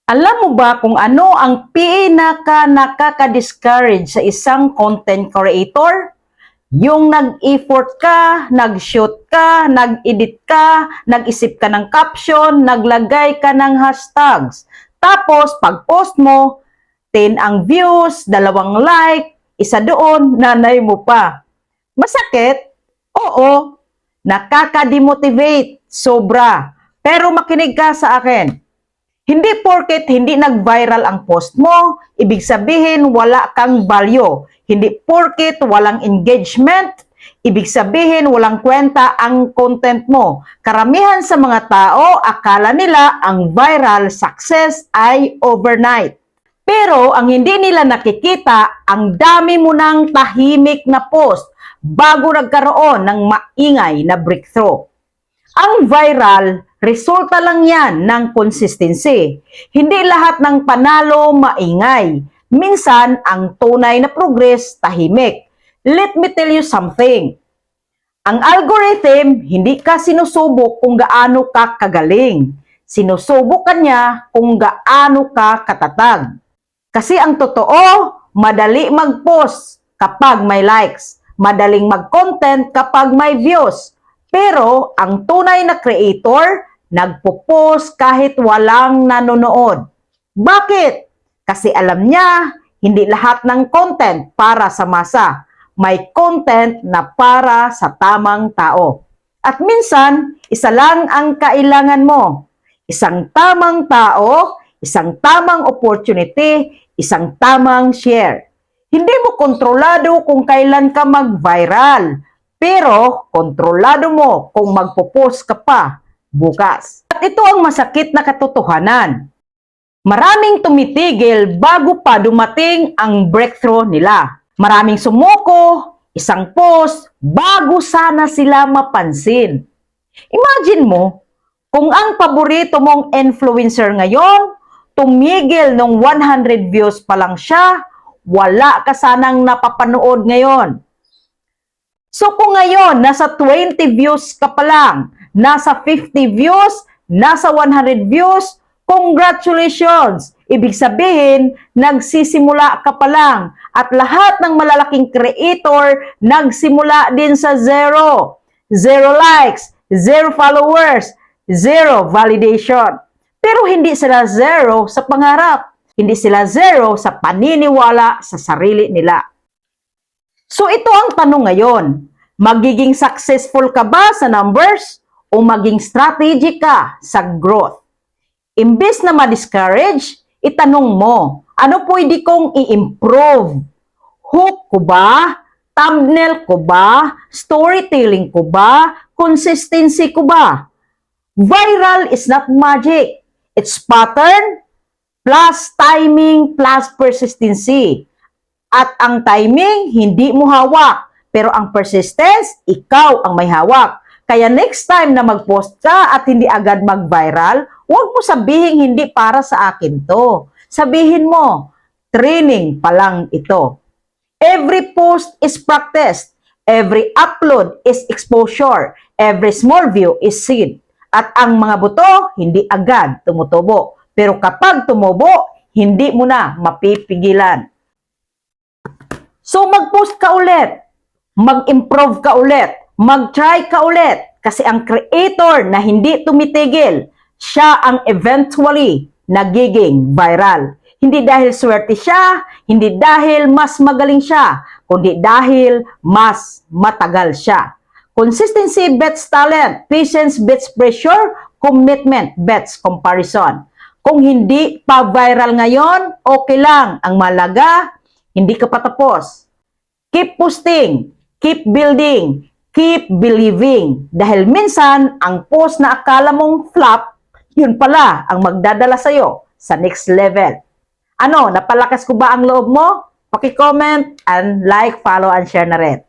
Alam mo ba kung ano ang nakaka-discourage sa isang content creator? Yung nag-effort ka, nag-shoot ka, nag-edit ka, nag-isip ka ng caption, naglagay ka ng hashtags. Tapos, pag-post mo, 10 ang views, 2 like, isa doon, nanay mo pa. Masakit? Oo. Nakaka-demotivate. Sobra. Pero makinig ka sa akin. Hindi porket hindi nag-viral ang post mo, ibig sabihin wala kang value. Hindi porket walang engagement, ibig sabihin walang kwenta ang content mo. Karamihan sa mga tao, akala nila ang viral success ay overnight. Pero ang hindi nila nakikita, ang dami mo ng tahimik na post bago nagkaroon ng maingay na breakthrough. Ang viral, resulta lang yan ng consistency. Hindi lahat ng panalo maingay. Minsan, ang tunay na progress tahimik. Let me tell you something. Ang algorithm, hindi ka sinusubok kung gaano ka kagaling. Sinusubok ka niya kung gaano ka katatag. Kasi ang totoo, madali mag-post kapag may likes. Madaling mag-content kapag may views. Pero ang tunay na creator, nagpo-post kahit walang nanonood. Bakit? Kasi alam niya, hindi lahat ng content para sa masa. May content na para sa tamang tao. At minsan, isa lang ang kailangan mo. Isang tamang tao, isang tamang opportunity, isang tamang share. Hindi mo kontrolado kung kailan ka mag-viral. Pero, kontrolado mo kung magpo-post ka pa bukas. At ito ang masakit na katotohanan. Maraming tumitigil bago pa dumating ang breakthrough nila. Maraming sumuko, isang post, bago sana sila mapansin. Imagine mo, kung ang paborito mong influencer ngayon, tumigil nung 100 views pa lang siya, wala ka sanang napapanood ngayon. So kung ngayon, nasa 20 views ka pa lang, nasa 50 views, nasa 100 views, congratulations! Ibig sabihin, nagsisimula ka pa lang at lahat ng malalaking creator nagsimula din sa zero. 0 likes, 0 followers, 0 validation. Pero hindi sila zero sa pangarap. Hindi sila zero sa paniniwala sa sarili nila. So ito ang tanong ngayon, magiging successful ka ba sa numbers o maging strategy ka sa growth? Imbes na ma-discourage, itanong mo, ano pwede kong i-improve? Hook ko ba? Thumbnail ko ba? Storytelling ko ba? Consistency ko ba? Viral is not magic. It's pattern plus timing plus persistency. At ang timing, hindi mo hawak. Pero ang persistence, ikaw ang may hawak. Kaya next time na mag-post ka at hindi agad mag-viral, huwag mo sabihin hindi para sa akin to. Sabihin mo, training pa lang ito. Every post is practice. Every upload is exposure. Every small view is seed. At ang mga buto, hindi agad tumutubo. Pero kapag tumubo, hindi mo na mapipigilan. So mag-post ka ulit, mag-improve ka ulit, mag-try ka ulit. Kasi ang creator na hindi tumitigil, siya ang eventually nagiging viral. Hindi dahil swerte siya, hindi dahil mas magaling siya, kundi dahil mas matagal siya. Consistency beats talent, patience beats pressure, commitment beats comparison. Kung hindi pa viral ngayon, okay lang. Ang malaga, hindi ka patapos. Keep posting, keep building, keep believing. Dahil minsan, ang post na akala mong flop, yun pala ang magdadala sa'yo sa next level. Ano, napalakas ko ba ang loob mo? Paki-comment and like, follow, and share na rin.